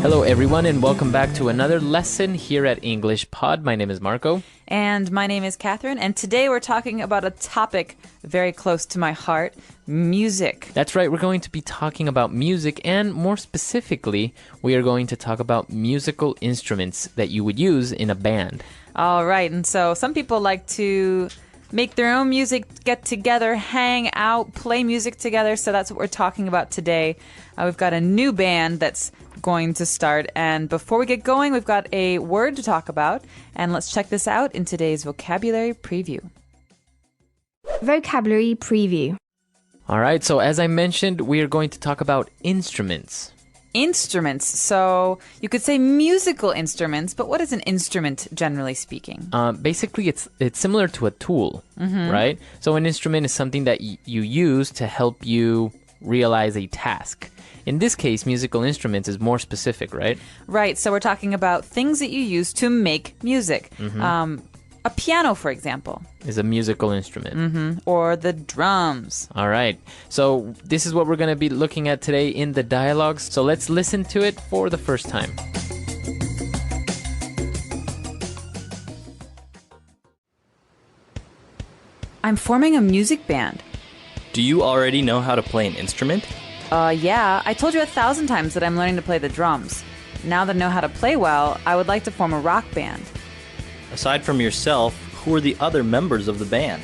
Hello, everyone, and welcome back to another lesson here at English Pod. My name is Marco. And my name is Catherine, and today we're talking about a topic very close to my heart, music. That's right, we're going to be talking about music, and more specifically, we are going to talk about musical instruments that you would use in a band. All right, and so some people like to make their own music, get together, hang out, play music together, so that's what we're talking about today. We've got a new band that's going to start, and before we get going, we've got a word to talk about, and let's check this out in today's vocabulary preview. Vocabulary preview. All right, so as I mentioned, we are going to talk about instruments. Instruments. So you could say musical instruments, but what is an instrument, generally speaking? Basically, it's similar to a tool, right? So an instrument is something that you use to help you realize a task. In this case, musical instruments is more specific, right? Right. So we're talking about things that you use to make music. A piano, for example. Is a musical instrument. Or the drums. All right. So this is what we're going to be looking at today in the dialogues. So let's listen to it for the first time. I'm forming a music band. Do you already know how to play an instrument? Yeah. I told you 1,000 times that I'm learning to play the drums. Now that I know how to play well, I would like to form a rock band. Aside from yourself, who are the other members of the band?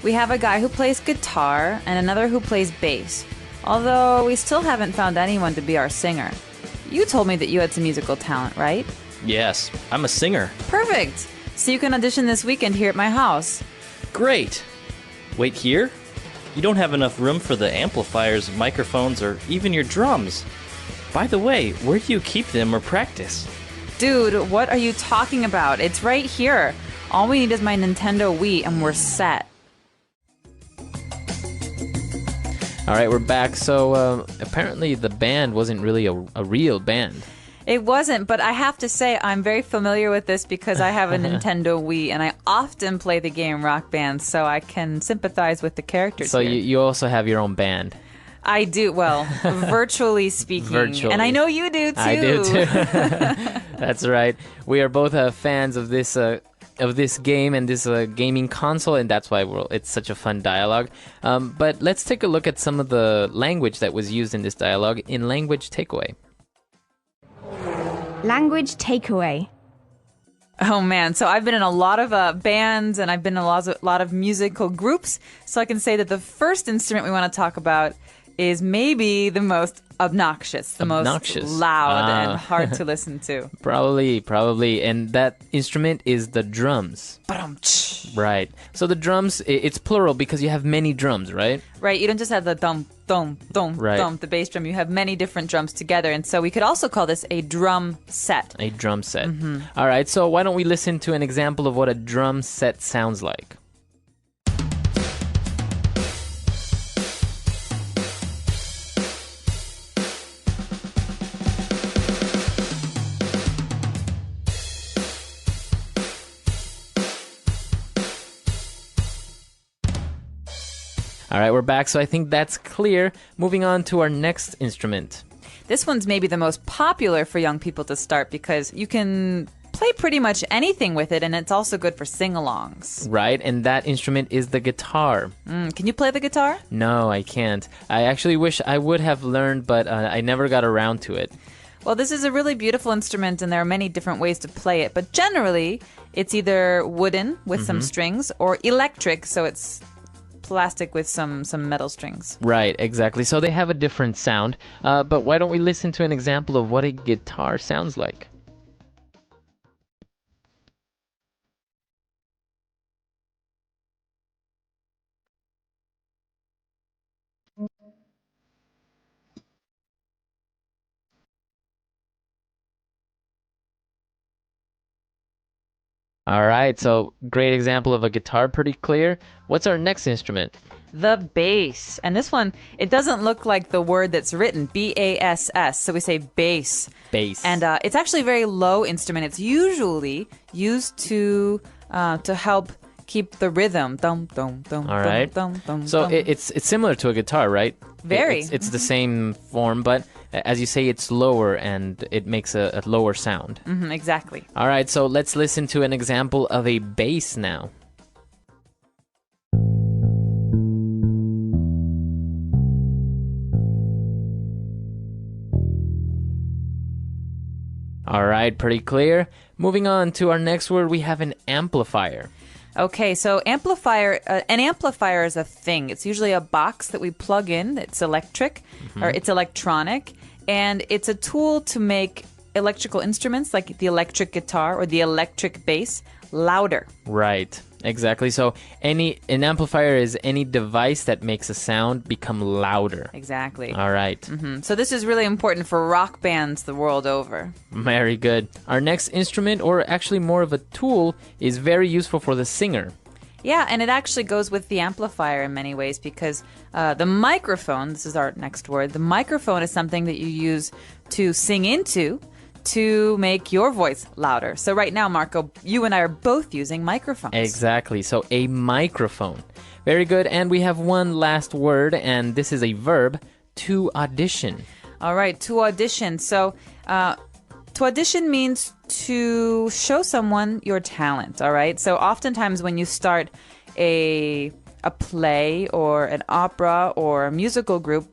We have a guy who plays guitar and another who plays bass. Although we still haven't found anyone to be our singer. You told me that you had some musical talent, right? Yes, I'm a singer. Perfect! So you can audition this weekend here at my house. Great! Wait, here? You don't have enough room for the amplifiers, microphones, or even your drums. By the way, where do you keep them or practice? Dude, what are you talking about? It's right here. All we need is my Nintendo Wii and we're set. All right, we're back. So apparently the band wasn't really a real band. It wasn't, but I have to say I'm very familiar with this because I have a Nintendo Wii and I often play the game Rock Band, so I can sympathize with the characters So here. you also have your own band. I do, well, virtually speaking. Virtually. And I know you do too. I do too. That's right. We are both fans of this game and this gaming console, and that's why it's such a fun dialogue. But let's take a look at some of the language that was used in this dialogue in Language Takeaway. Language takeaway. Oh man, so I've been in a lot of bands and I've been in a lot of musical groups, so I can say that the first instrument we want to talk about is maybe the most obnoxious, most loud and hard to listen to. Probably. And that instrument is the drums. Right. So the drums, it's plural because you have many drums, right? Right. You don't just have the dum, dum, dum, right. dum, the bass drum. You have many different drums together. And so we could also call this a drum set. A drum set. All right. So why don't we listen to an example of what a drum set sounds like? All right, we're back, so I think that's clear. Moving on to our next instrument. This one's maybe the most popular for young people to start because you can play pretty much anything with it, and it's also good for sing-alongs. Right, and that instrument is the guitar. Can you play the guitar? No, I can't. I actually wish I would have learned, but I never got around to it. Well, this is a really beautiful instrument, and there are many different ways to play it, but generally, it's either wooden with some strings or electric, so it's plastic with some metal strings. Right, exactly. So they have a different sound. But why don't we listen to an example of what a guitar sounds like? All right, so great example of a guitar, pretty clear. What's our next instrument? The bass. And this one, it doesn't look like the word that's written, B-A-S-S, so we say bass. Bass. And it's actually a very low instrument. It's usually used to help keep the rhythm. Dum, dum, dum, All right. dum, dum, dum, So dum. it's similar to a guitar, right? Very. It's the same form, but as you say, it's lower and it makes a lower sound. Exactly. All right, so let's listen to an example of a bass now. All right, pretty clear. Moving on to our next word, we have an amplifier. Okay, so an amplifier is a thing. It's usually a box that we plug in. It's electric or it's electronic, and it's a tool to make electrical instruments like the electric guitar or the electric bass louder. Right, exactly. So an amplifier is any device that makes a sound become louder. Exactly. All right. So this is really important for rock bands the world over. Very good. Our next instrument, or actually more of a tool, is very useful for the singer. Yeah, and it actually goes with the amplifier in many ways because the microphone, this is our next word, the microphone is something that you use to sing into to make your voice louder. So right now, Marco, you and I are both using microphones. Exactly. So a microphone. Very good. And we have one last word, and this is a verb, to audition. All right, to audition. So to audition means to show someone your talent, all right? So oftentimes when you start a play or an opera or a musical group,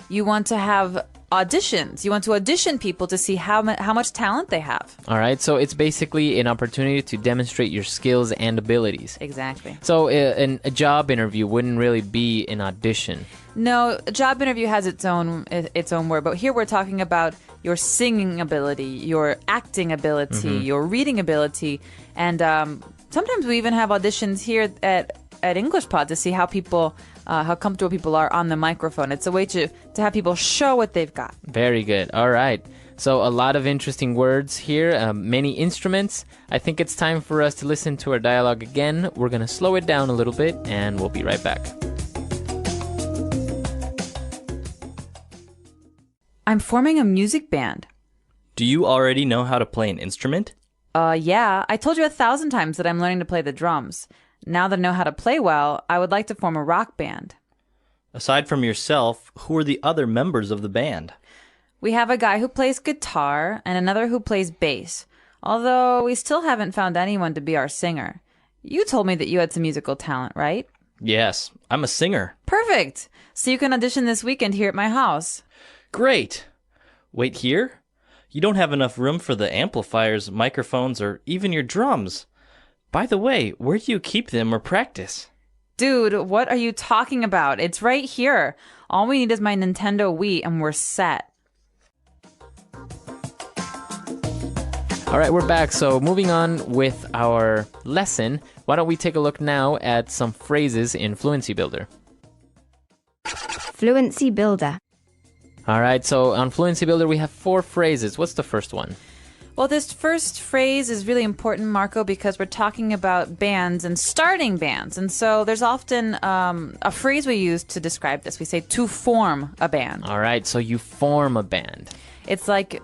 you want to have auditions. You want to audition people to see how much talent they have. All right. So it's basically an opportunity to demonstrate your skills and abilities. Exactly. So a job interview wouldn't really be an audition. No, a job interview has its own word, but here we're talking about your singing ability, your acting ability, your reading ability, and sometimes we even have auditions here at English Pod to see how comfortable people are on the microphone. It's a way to have people show what they've got. Very good. All right. So a lot of interesting words here, many instruments. I think it's time for us to listen to our dialogue again. We're going to slow it down a little bit, and we'll be right back. I'm forming a music band. Do you already know how to play an instrument? Yeah. I told you 1,000 times that I'm learning to play the drums. Now that I know how to play well, I would like to form a rock band. Aside from yourself, who are the other members of the band? We have a guy who plays guitar and another who plays bass, although we still haven't found anyone to be our singer. You told me that you had some musical talent, right? Yes, I'm a singer. Perfect! So you can audition this weekend here at my house. Great! Wait here? You don't have enough room for the amplifiers, microphones, or even your drums. By the way, where do you keep them or practice? Dude, what are you talking about? It's right here. All we need is my Nintendo Wii and we're set. All right, we're back. So moving on with our lesson, why don't we take a look now at some phrases in Fluency Builder. Fluency Builder. All right, so on Fluency Builder, we have 4 phrases. What's the first one? Well, this first phrase is really important, Marco, because we're talking about bands and starting bands. And so there's often a phrase we use to describe this. We say to form a band. All right, so you form a band. It's like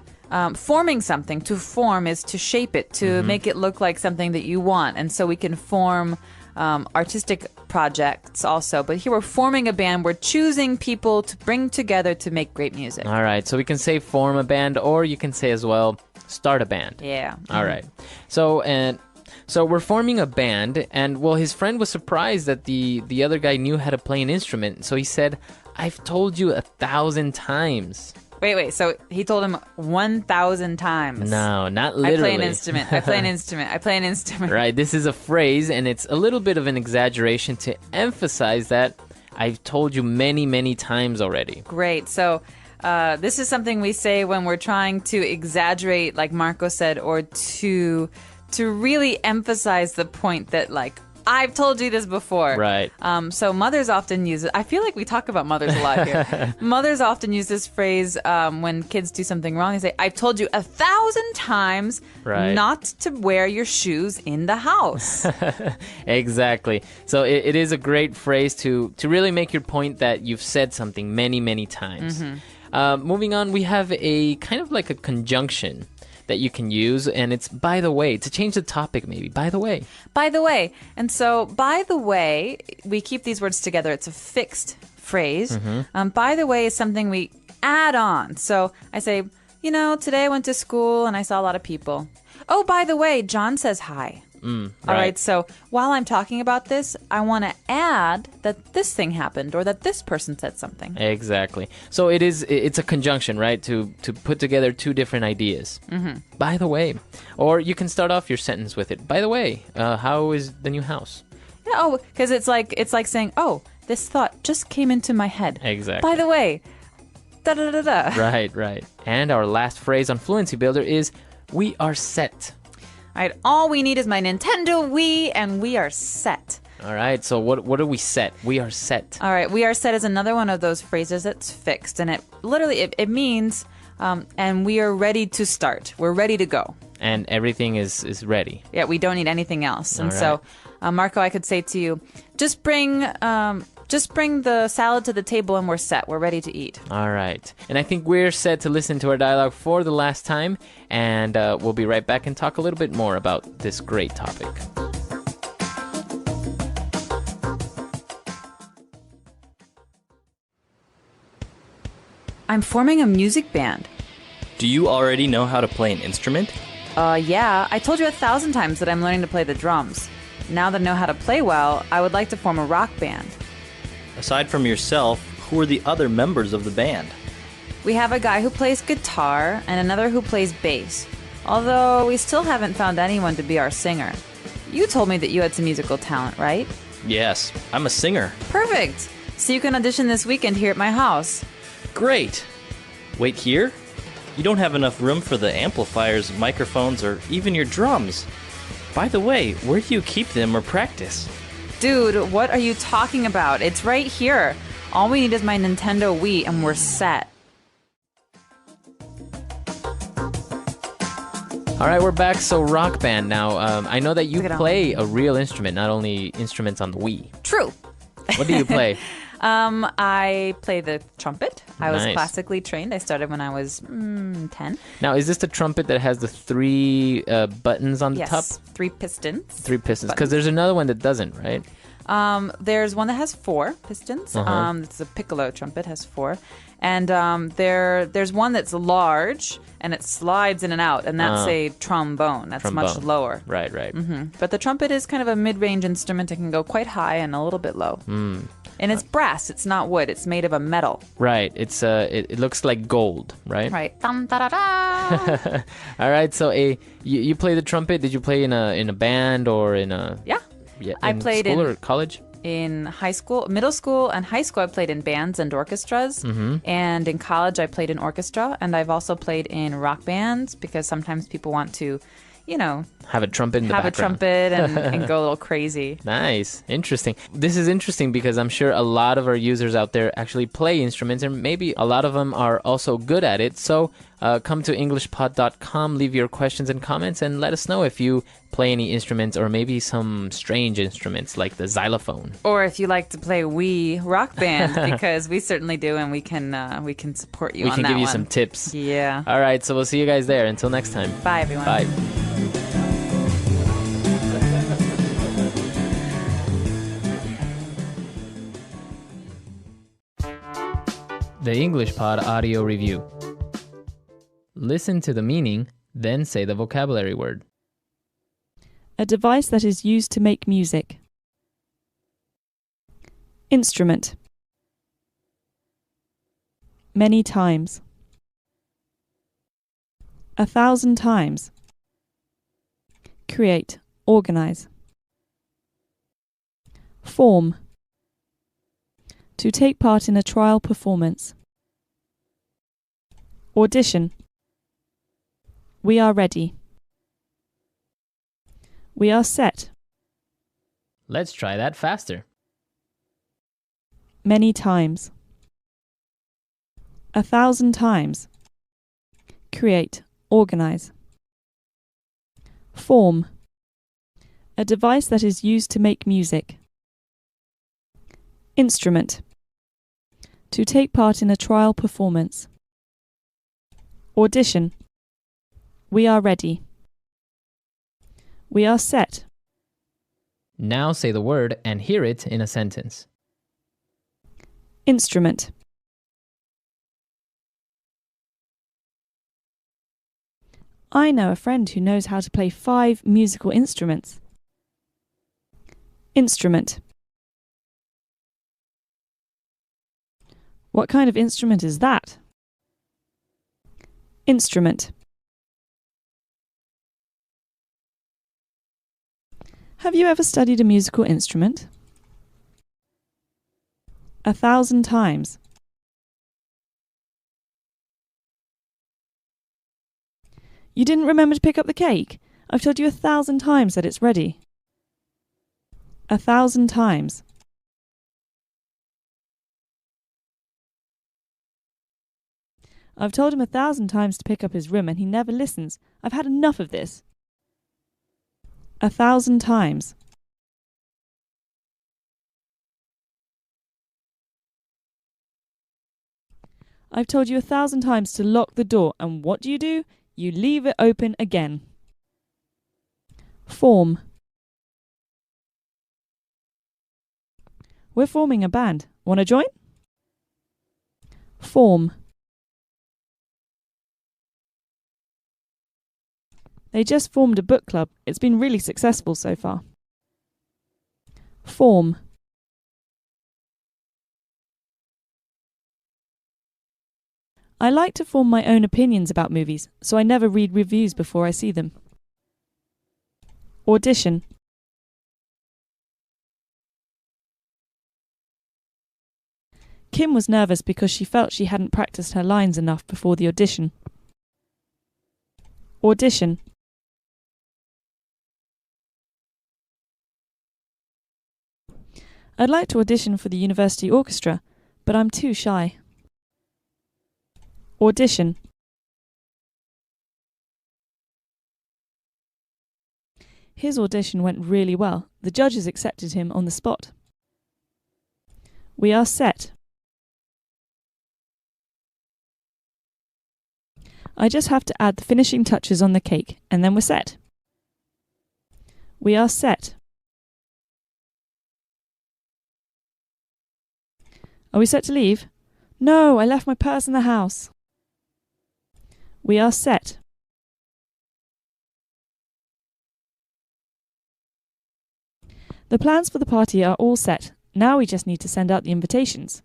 forming something. To form is to shape it, to make it look like something that you want. And so we can form artistic projects also. But here we're forming a band. We're choosing people to bring together to make great music. All right, so we can say form a band, or you can say as well, start a band. Yeah. All right. So we're forming a band, and well, his friend was surprised that the other guy knew how to play an instrument. So he said, "I've told you 1,000 times." Wait. So he told him 1,000 times. No, not literally. I play an instrument. I play an instrument. I play an instrument. Right. This is a phrase, and it's a little bit of an exaggeration to emphasize that I've told you many, many times already. Great. So this is something we say when we're trying to exaggerate, like Marco said, or to really emphasize the point that, like, I've told you this before. Right. So mothers often use it. I feel like we talk about mothers a lot here. Mothers often use this phrase when kids do something wrong. They say, I've told you 1,000 times not to wear your shoes in the house. Exactly. So it is a great phrase to really make your point that you've said something many, many times. Moving on, we have a kind of like a conjunction that you can use, and it's by the way, to change the topic maybe. By the way. By the way. And so, by the way, we keep these words together. It's a fixed phrase. By the way is something we add on. So I say, today I went to school and I saw a lot of people. Oh, by the way, John says hi. All right. So while I'm talking about this, I want to add that this thing happened or that this person said something. Exactly. So it's a conjunction, right? To put together two different ideas. By the way. Or you can start off your sentence with it. By the way, how is the new house? Yeah, because it's like saying, oh, this thought just came into my head. Exactly. By the way, da-da-da-da. Right. And our last phrase on Fluency Builder is, we are set. All right, all we need is my Nintendo Wii, and we are set. All right, so what are we set? We are set. All right, we are set is another one of those phrases that's fixed, and it literally, it means, and we are ready to start. We're ready to go. And everything is ready. Yeah, we don't need anything else. And All so, Marco, I could say to you, just bring the salad to the table and we're set. We're ready to eat. All right. And I think we're set to listen to our dialogue for the last time. And we'll be right back and talk a little bit more about this great topic. I'm forming a music band. Do you already know how to play an instrument? Yeah. I told you 1,000 times that I'm learning to play the drums. Now that I know how to play well, I would like to form a rock band. Aside from yourself, who are the other members of the band? We have a guy who plays guitar and another who plays bass. Although we still haven't found anyone to be our singer. You told me that you had some musical talent, right? Yes, I'm a singer. Perfect! So you can audition this weekend here at my house. Great! Wait here? You don't have enough room for the amplifiers, microphones, or even your drums. By the way, where do you keep them or practice? Dude, what are you talking about? It's right here. All we need is my Nintendo Wii and we're set. All right, we're back. So rock band now. I know that you Look at play a real instrument, not only instruments on the Wii. True. What do you play? I play the trumpet. I was Nice. classically trained. I started when I was 10. Now, is this the trumpet that has the three buttons on the Yes, top? 3 pistons. Three pistons. Because there's another one that doesn't, right? There's one that has 4 pistons. It's a piccolo trumpet, has 4. And there's one that's large and it slides in and out, and that's a trombone. That's much Trombone. lower. Right. But the trumpet is kind of a mid-range instrument. It can go quite high and a little bit low. And it's brass. It's not wood. It's made of a metal. Right. It's it looks like gold, right? Right. Dum, da, da, da. All right. So you play the trumpet. Did you play in a band or in a Yeah. I in played school in- or college? In high school, middle school, and high school, I played in bands and orchestras. And in college, I played in orchestra. And I've also played in rock bands because sometimes people want to, Have a trumpet in the have a background. trumpet and go a little crazy. Nice. Interesting. This is interesting because I'm sure a lot of our users out there actually play instruments and maybe a lot of them are also good at it. So come to EnglishPod.com, leave your questions and comments, and let us know if you play any instruments or maybe some strange instruments like the xylophone. Or if you like to play Wii Rock Band, because we certainly do, and we can support you We on can that give you one. some tips. Yeah. All right. So we'll see you guys there. Until next time. Bye, everyone. Bye. The English Pod Audio Review. Listen to the meaning, then say the vocabulary word. A device that is used to make music. Instrument. Many times. 1,000 times. Create, organize. Form. To take part in a trial performance. Audition. We are ready. We are set. Let's try that faster. Many times. 1,000 times. Create, organize. Form. A device that is used to make music. Instrument. To take part in a trial performance. Audition. We are ready. We are set. Now say the word and hear it in a sentence. Instrument. I know a friend who knows how to play 5 musical instruments. Instrument. What kind of instrument is that? Instrument. Have you ever studied a musical instrument? 1,000 times. You didn't remember to pick up the cake? I've told you 1,000 times that it's ready. 1,000 times. I've told him 1,000 times to pick up his room and he never listens. I've had enough of this. 1,000 times. I've told you 1,000 times to lock the door, and what do? You leave it open again. Form. We're forming a band. Want to join? Form. They just formed a book club. It's been really successful so far. Form. I like to form my own opinions about movies, so I never read reviews before I see them. Audition. Kim was nervous because she felt she hadn't practiced her lines enough before the audition. Audition. I'd like to audition for the university orchestra, but I'm too shy. Audition. His audition went really well. The judges accepted him on the spot. We are set. I just have to add the finishing touches on the cake, and then we're set. We are set. Are we set to leave? No, I left my purse in the house. We are set. The plans for the party are all set. Now we just need to send out the invitations.